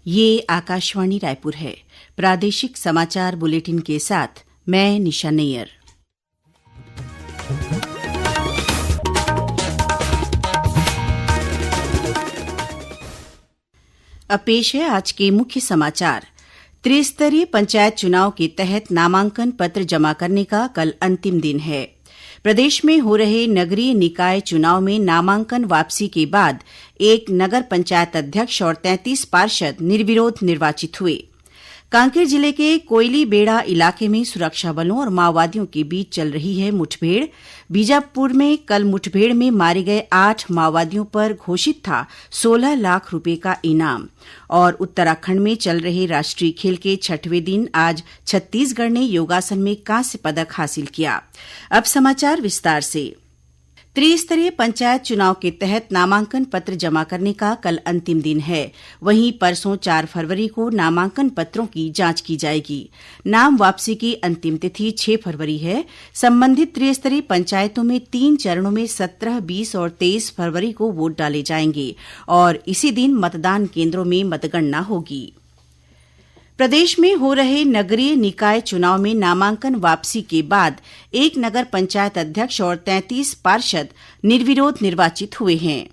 ये आकाशवाणी रायपुर है। प्रादेशिक समाचार बुलेटिन के साथ मैं निशा नैयर। अब पेश है आज के मुख्य समाचार। त्रिस्तरीय पंचायत चुनाव के तहत नामांकन पत्र जमा करने का कल अंतिम दिन है। प्रदेश में हो रहे नगरीय निकाय चुनाव में नामांकन वापसी के बाद एक नगर पंचायत अध्यक्ष और 33 पार्षद निर्विरोध निर्वाचित हुए। कांकेर जिले के कोयली बेड़ा इलाके में सुरक्षा बलों और माओवादियों के बीच चल रही है मुठभेड़। बीजापुर में कल मुठभेड़ में मारे गए 8 माओवादियों पर घोषित था 16 लाख रुपए का इनाम। और उत्तराखंड में चल रहे राष्ट्रीय खेल के 6वें दिन आज छत्तीसगढ़ ने योगासन में कांस्य पदक हासिल किया। अब समाचार विस्तार से। त्रिस्तरीय पंचायत चुनाव के तहत नामांकन पत्र जमा करने का कल अंतिम दिन है। वहीं परसों 4 फरवरी को नामांकन पत्रों की जांच की जाएगी। नाम वापसी की अंतिम तिथि 6 फरवरी है। संबंधित त्रिस्तरीय पंचायतों में 3 चरणों में 17, 20 और 23 फरवरी को वोट डाले जाएंगे और इसी दिन मतदान केंद्रों में मतगणना होगी। प्रदेश में हो रहे नगरीय निकाय चुनाव में नामांकन वापसी के बाद एक नगर पंचायत अध्यक्ष और 33 पार्षद निर्विरोध निर्वाचित हुए हैं।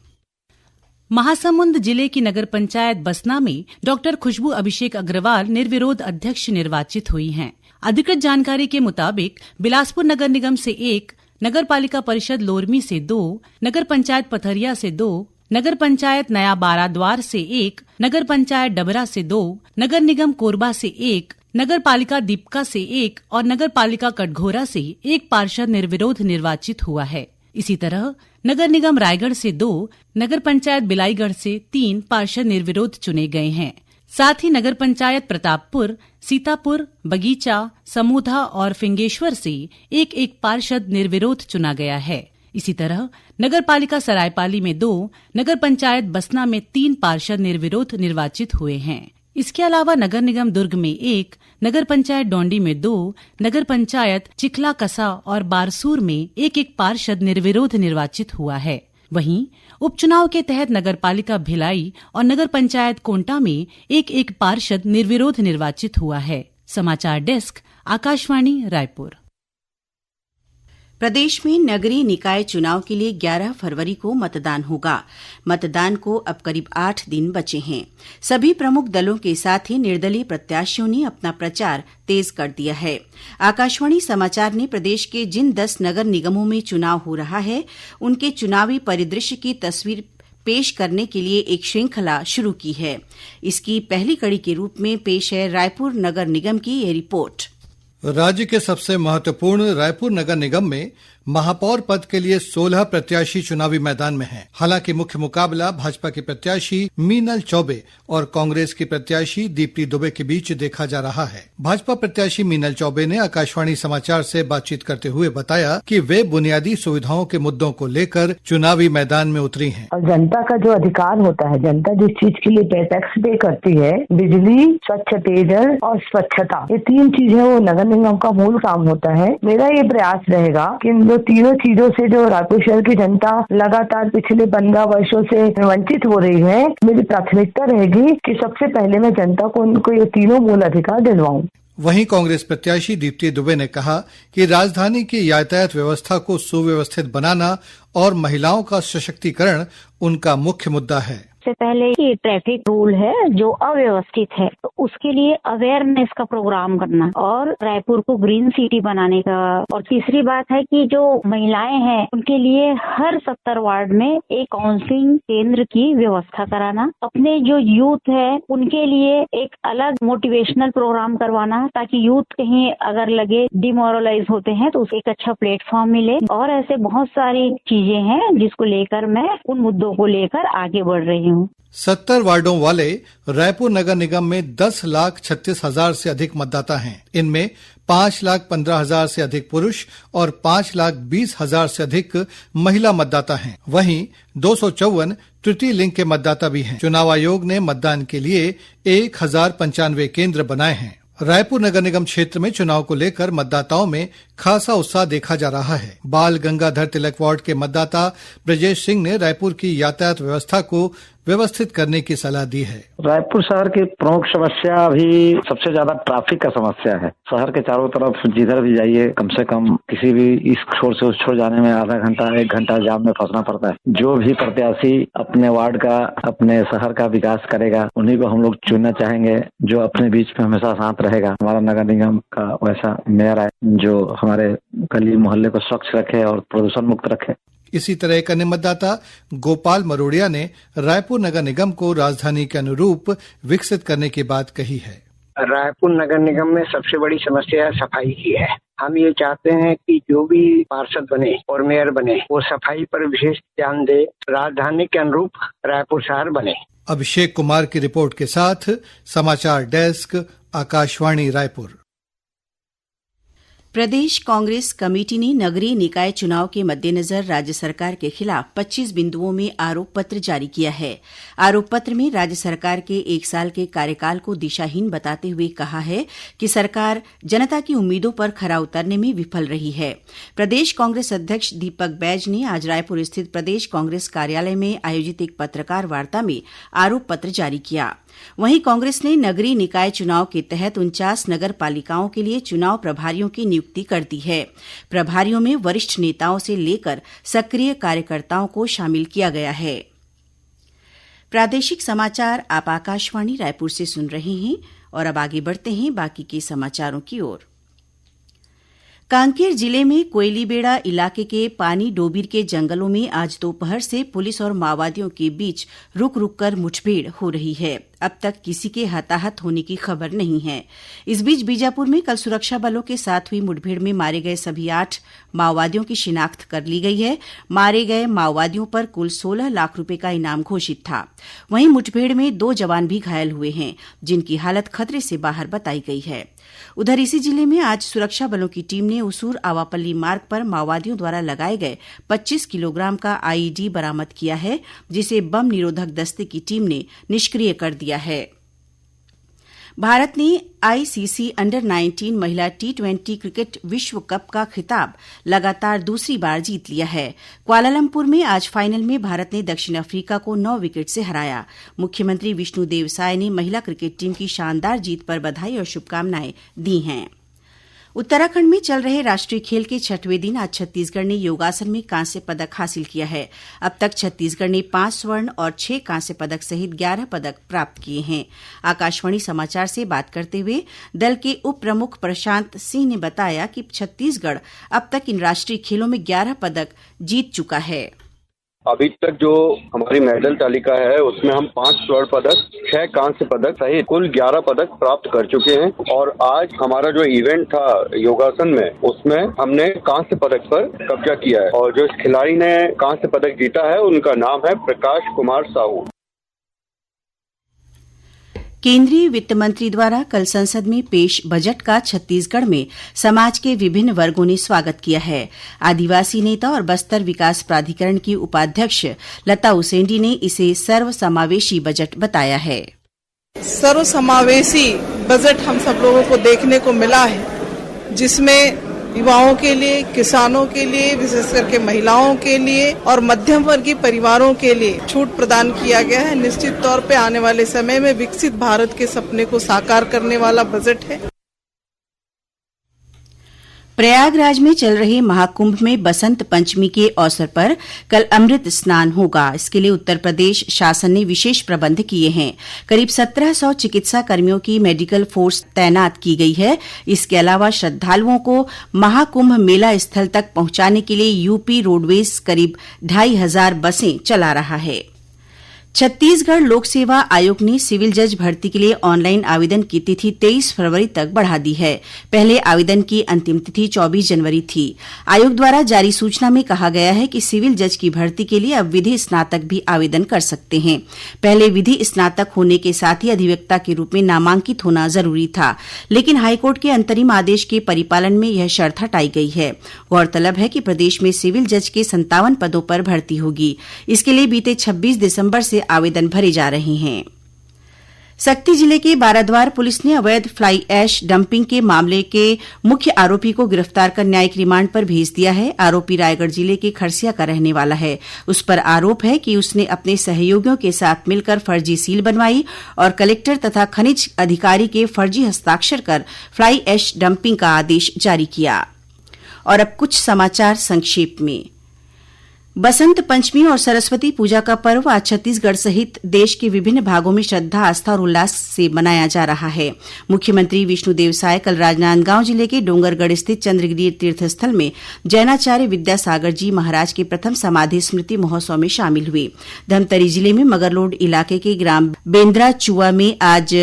महासमुंद जिले की नगर पंचायत बसना में डॉक्टर खुशबू अभिषेक अग्रवाल निर्विरोध अध्यक्ष निर्वाचित हुई हैं। अधिकृत जानकारी के मुताबिक बिलासपुर नगर निगम से 1, नगर पालिका परिषद लोरमी से 2, नगर पंचायत पथरिया से 2, नगर पंचायत नया बाराद्वार से 1, नगर पंचायत डबरा से 2, नगर निगम कोरबा से 1, नगर पालिका दीपका से 1 और नगर पालिका कटघोरा से 1 पार्षद निर्विरोध निर्वाचित हुआ है। इसी तरह नगर निगम रायगढ़ से 2, नगर पंचायत बिलाईगढ़ से 3 पार्षद निर्विरोध चुने गए हैं। साथ ही नगर पंचायत प्रतापपुर, सीतापुर, बगीचा, समूधा और फिंगेश्वर से 1-1 पार्षद निर्विरोध चुना गया है। इसी तरह नगर पालिका सरायपाली में 2, नगर पंचायत बसना में 3 पार्षद निर्विरोध निर्वाचित हुए हैं। इसके अलावा नगर निगम दुर्ग में 1, नगर पंचायत डोंडी में 2, नगर पंचायत चिखला कसा और बारसूर में 1-1 पार्षद निर्विरोध निर्वाचित हुआ है। वहीं उपचुनाव के तहत नगर पालिका भिलाई और नगर पंचायत कोंटा में 1-1 पार्षद निर्विरोध निर्वाचित हुआ है। समाचार डेस्क, आकाशवाणी रायपुर। प्रदेश में नगरीय निकाय चुनाव के लिए 11 फरवरी को मतदान होगा। मतदान को अब करीब 8 दिन बचे हैं। सभी प्रमुख दलों के साथ ही निर्दलीय प्रत्याशियों ने अपना प्रचार तेज कर दिया है। आकाशवाणी समाचार ने प्रदेश के जिन 10 नगर निगमों में चुनाव हो रहा है, उनके चुनावी परिदृश्य की तस्वीर पेश करने के लिए एक श्रृंखला शुरू की है। इसकी पहली कड़ी के रूप में पेश है रायपुर नगर निगम की ये रिपोर्ट। राज्य के सबसे महत्वपूर्ण रायपुर नगर निगम में महापौर पद के लिए 16 प्रत्याशी चुनावी मैदान में हैं। हालांकि मुख्य मुकाबला भाजपा की प्रत्याशी मीनल चौबे और कांग्रेस की प्रत्याशी दीप्ति दुबे के बीच देखा जा रहा है। भाजपा प्रत्याशी मीनल चौबे ने आकाशवाणी समाचार से बातचीत करते हुए बताया कि वे बुनियादी सुविधाओं के मुद्दों को लेकर चुनावी मैदान में उतरी हैं। और जनता का जो अधिकार होता है, जनता जिस चीज के लिए टैक्स पे करती है, बिजली, स्वच्छ पेयजल और स्वच्छता, ये 3 चीजें वो नगर निगम का मूल काम होता है। मेरा ये प्रयास रहेगा कि तीनों चीजों से जो रायपुर शहर की जनता लगातार पिछले 15 वर्षों से वंचित हो रही है, मेरी प्राथमिकता रहेगी कि सबसे पहले मैं जनता को उनको ये तीनों मूल अधिकार दिलवाऊं। वहीं कांग्रेस प्रत्याशी दीप्ति दुबे ने कहा कि राजधानी की यातायात व्यवस्था को सुव्यवस्थित बनाना और महिलाओं का सशक्तिकरण उनका मुख्य मुद्दा है। सबसे पहले ये ट्रैफिक रूल है जो अव्यवस्थित है, तो उसके लिए अवेयरनेस का प्रोग्राम करना और रायपुर को ग्रीन सिटी बनाने का। और तीसरी बात है कि जो महिलाएं हैं उनके लिए हर 70 वार्ड में एक काउंसलिंग केंद्र की व्यवस्था कराना। अपने जो यूथ है उनके लिए एक अलग मोटिवेशनल प्रोग्राम करवाना, ताकि यूथ कहीं अगर लगे डिमोरलाइज होते हैं तो उसे एक अच्छा प्लेटफॉर्म मिले। और ऐसे बहुत सारी चीजें हैं जिसको लेकर मैं उन मुद्दों को लेकर आगे बढ़ रही हूँ। 70 वार्डों वाले रायपुर नगर निगम में 10,36,000 से अधिक मतदाता हैं। इनमें 5,15,000 से अधिक पुरुष और 5,20,000 से अधिक महिला मतदाता हैं। वहीं 254 तृतीय लिंग के मतदाता भी हैं। चुनाव आयोग ने मतदान के लिए 1,095 केंद्र बनाए हैं। रायपुर नगर निगम क्षेत्र में चुनाव को लेकर मतदाताओं में खासा उत्साह देखा जा रहा है। बाल गंगाधर तिलक वार्ड के मतदाता ब्रजेश सिंह ने रायपुर की यातायात व्यवस्था को व्यवस्थित करने की सलाह दी है। रायपुर शहर की प्रमुख समस्या अभी सबसे ज्यादा ट्रैफिक का समस्या है। शहर के चारों तरफ जिधर भी जाइए कम से कम किसी भी इस छोर से उस छोर जाने में आधा घंटा 1 घंटा जाम में फंसना पड़ता है। जो भी प्रत्याशी अपने वार्ड का अपने शहर का विकास करेगा उन्हीं को हम लोग चुनना चाहेंगे, जो अपने बीच में हमेशा शांत रहेगा। हमारा नगर निगम का वैसा मेयर है जो हमारे गली मोहल्ले को स्वच्छ रखे और प्रदूषण मुक्त रखे। इसी तरह एक अन्य मतदाता गोपाल मरोड़िया ने रायपुर नगर निगम को राजधानी के अनुरूप विकसित करने की बात कही है। रायपुर नगर निगम में सबसे बड़ी समस्या सफाई की है। हम ये चाहते हैं कि जो भी पार्षद बने और मेयर बने वो सफाई पर विशेष ध्यान दे, राजधानी के अनुरूप रायपुर शहर बने। अभिषेक कुमार की रिपोर्ट के साथ समाचार डेस्क, आकाशवाणी रायपुर। प्रदेश कांग्रेस कमेटी ने नगरीय निकाय चुनाव के मद्देनजर राज्य सरकार के खिलाफ 25 बिंदुओं में आरोप पत्र जारी किया है। आरोप पत्र में राज्य सरकार के 1 साल के कार्यकाल को दिशाहीन बताते हुए कहा है कि सरकार जनता की उम्मीदों पर खरा उतरने में विफल रही है। प्रदेश कांग्रेस अध्यक्ष दीपक बैज ने आज रायपुर स्थित प्रदेश कांग्रेस कार्यालय में आयोजित एक पत्रकार वार्ता में आरोप पत्र जारी किया। वहीं कांग्रेस ने नगरीय निकाय चुनाव के तहत 49 नगर पालिकाओं के लिए चुनाव प्रभारियों की नियुक्ति कर दी है। प्रभारियों में वरिष्ठ नेताओं से लेकर सक्रिय कार्यकर्ताओं को शामिल किया गया है। प्रादेशिक समाचार आप आकाशवाणी रायपुर से सुन रहे हैं और अब आगे बढ़ते हैं बाकी के समाचारों की ओर। कांकेर जिले में कोयलीबेड़ा इलाके के पानी डोबिर के जंगलों में आज दोपहर से पुलिस और माओवादियों के बीच रुक रुक कर मुठभेड़ हो रही है। अब तक किसी के हताहत होने की खबर नहीं है। इस बीच बीजापुर में कल सुरक्षा बलों के साथ हुई मुठभेड़ में मारे गए सभी 8 माओवादियों की शिनाख्त कर ली गई है। मारे गए माओवादियों पर कुल 16 लाख रुपए का इनाम घोषित था। वहीं मुठभेड़ में 2 जवान भी घायल हुए हैं, जिनकी हालत खतरे से बाहर बताई गई है। उधर इसी जिले में आज सुरक्षा बलों की टीम ने उसूर आवापल्ली मार्ग पर माओवादियों द्वारा लगाए गए 25 किलोग्राम का आईईडी बरामद किया है, जिसे बम निरोधक दस्ते की टीम ने निष्क्रिय कर दिया है। भारत ने आईसीसी अंडर 19 महिला T20 क्रिकेट विश्व कप का खिताब लगातार दूसरी बार जीत लिया है। कुआलालंपुर में आज फाइनल में भारत ने दक्षिण अफ्रीका को 9 विकेट से हराया। मुख्यमंत्री विष्णुदेव साय ने महिला क्रिकेट टीम की शानदार जीत पर बधाई और शुभकामनाएं दी हैं। उत्तराखंड में चल रहे राष्ट्रीय खेल के 6वें दिन आज छत्तीसगढ़ ने योगासन में कांस्य पदक हासिल किया है। अब तक छत्तीसगढ़ ने 5 स्वर्ण और 6 कांस्य पदक सहित 11 पदक प्राप्त किए हैं। आकाशवाणी समाचार से बात करते हुए दल के उप प्रमुख प्रशांत सिंह ने बताया कि छत्तीसगढ़ अब तक इन राष्ट्रीय खेलों में 11 पदक जीत चुका है। अभी तक जो हमारी मेडल तालिका है उसमें हम 5 स्वर्ण पदक, 6 कांस्य पदक सहित कुल 11 पदक प्राप्त कर चुके हैं। और आज हमारा जो इवेंट था योगासन में, उसमें हमने कांस्य पदक पर कब्जा किया है। और जो इस खिलाड़ी ने कांस्य पदक जीता है उनका नाम है प्रकाश कुमार साहू। केंद्रीय वित्त मंत्री द्वारा कल संसद में पेश बजट का छत्तीसगढ़ में समाज के विभिन्न वर्गों ने स्वागत किया है। आदिवासी नेता और बस्तर विकास प्राधिकरण की उपाध्यक्ष लता उसेंडी ने इसे सर्वसमावेशी बजट बताया है। सर्वसमावेशी बजट हम सब लोगों को देखने को मिला है, जिसमें युवाओं के लिए, किसानों के लिए, विशेष करके महिलाओं के लिए और मध्यम वर्गीय परिवारों के लिए छूट प्रदान किया गया है। निश्चित तौर पे आने वाले समय में विकसित भारत के सपने को साकार करने वाला बजट है। प्रयागराज में चल रहे महाकुंभ में बसंत पंचमी के अवसर पर कल अमृत स्नान होगा। इसके लिए उत्तर प्रदेश शासन ने विशेष प्रबंध किए हैं। करीब 1700 चिकित्सा कर्मियों की मेडिकल फोर्स तैनात की गई है। इसके अलावा श्रद्धालुओं को महाकुंभ मेला स्थल तक पहुंचाने के लिए यूपी रोडवेज करीब 2500 बसें चला रहा है। छत्तीसगढ़ लोक सेवा आयोग ने सिविल जज भर्ती के लिए ऑनलाइन आवेदन की तिथि 23 फरवरी तक बढ़ा दी है। पहले आवेदन की अंतिम तिथि 24 जनवरी थी। आयोग द्वारा जारी सूचना में कहा गया है कि सिविल जज की भर्ती के लिए अब विधि स्नातक भी आवेदन कर सकते हैं। पहले विधि स्नातक होने के साथ ही अधिवक्ता के रूप में नामांकित होना जरूरी था, लेकिन हाईकोर्ट के अंतरिम आदेश के परिपालन में यह शर्त हटाई गई है। गौरतलब है कि प्रदेश में सिविल जज के 57 पदों पर भर्ती होगी। इसके लिए बीते 26 दिसंबर से आवेदन भरे जा रहे हैं। सक्ती जिले के बाराद्वार पुलिस ने अवैध फ्लाई ऐश डंपिंग के मामले के मुख्य आरोपी को गिरफ्तार कर न्यायिक रिमांड पर भेज दिया है। आरोपी रायगढ़ जिले के खरसिया का रहने वाला है। उस पर आरोप है कि उसने अपने सहयोगियों के साथ मिलकर फर्जी सील बनवाई और कलेक्टर तथा खनिज अधिकारी के फर्जी हस्ताक्षर कर फ्लाई ऐश डंपिंग का आदेश जारी किया। और अब कुछ समाचार संक्षेप में। बसंत पंचमी और सरस्वती पूजा का पर्व आज छत्तीसगढ़ सहित देश के विभिन्न भागों में श्रद्धा, आस्था और उल्लास से मनाया जा रहा है। मुख्यमंत्री विष्णुदेव साय कल राजनांदगांव जिले के डोंगरगढ़ स्थित चंद्रगिरी तीर्थस्थल में जैनाचार्य विद्यासागर जी महाराज के प्रथम समाधि स्मृति महोत्सव में शामिल हुए। धमतरी जिले में मगरलोड इलाके के ग्राम बेंद्रा चुआ में आज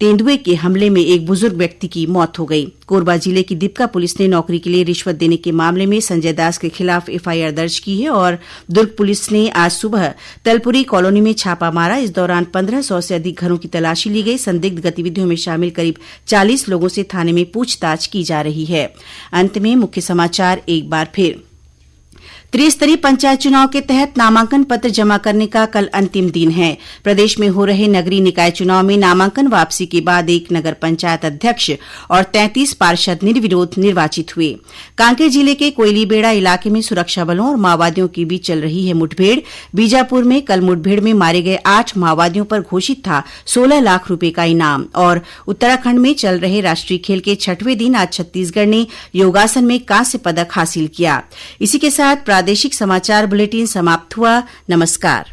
तेंदुए के हमले में एक बुजुर्ग व्यक्ति की मौत हो गई। कोरबा जिले की दीपका पुलिस ने नौकरी के लिए रिश्वत देने के मामले में संजय दास के खिलाफ एफआईआर दर्ज की है और दुर्ग पुलिस ने आज सुबह तलपुरी कॉलोनी में छापा मारा। इस दौरान 1500 से अधिक घरों की तलाशी ली गई। संदिग्ध गतिविधियों में शामिल करीब 40 लोगों से थाने में पूछताछ की जा रही है। अंत में मुख्य समाचार एक बार फिर। त्रिस्तरीय पंचायत चुनाव के तहत नामांकन पत्र जमा करने का कल अंतिम दिन है। प्रदेश में हो रहे नगरीय निकाय चुनाव में नामांकन वापसी के बाद एक नगर पंचायत अध्यक्ष और 33 पार्षद निर्विरोध निर्वाचित हुए। कांकेर जिले के कोयलीबेड़ा इलाके में सुरक्षा बलों और माओवादियों के बीच चल रही है मुठभेड़। बीजापुर में कल मुठभेड़ में मारे गए 8 माओवादियों पर घोषित था 16 लाख रुपए का इनाम। और उत्तराखंड में चल रहे राष्ट्रीय खेल के 6वें दिन आज छत्तीसगढ़ ने योगासन में कांस्य पदक हासिल किया। इसी के साथ प्रादेशिक समाचार बुलेटिन समाप्त हुआ। नमस्कार।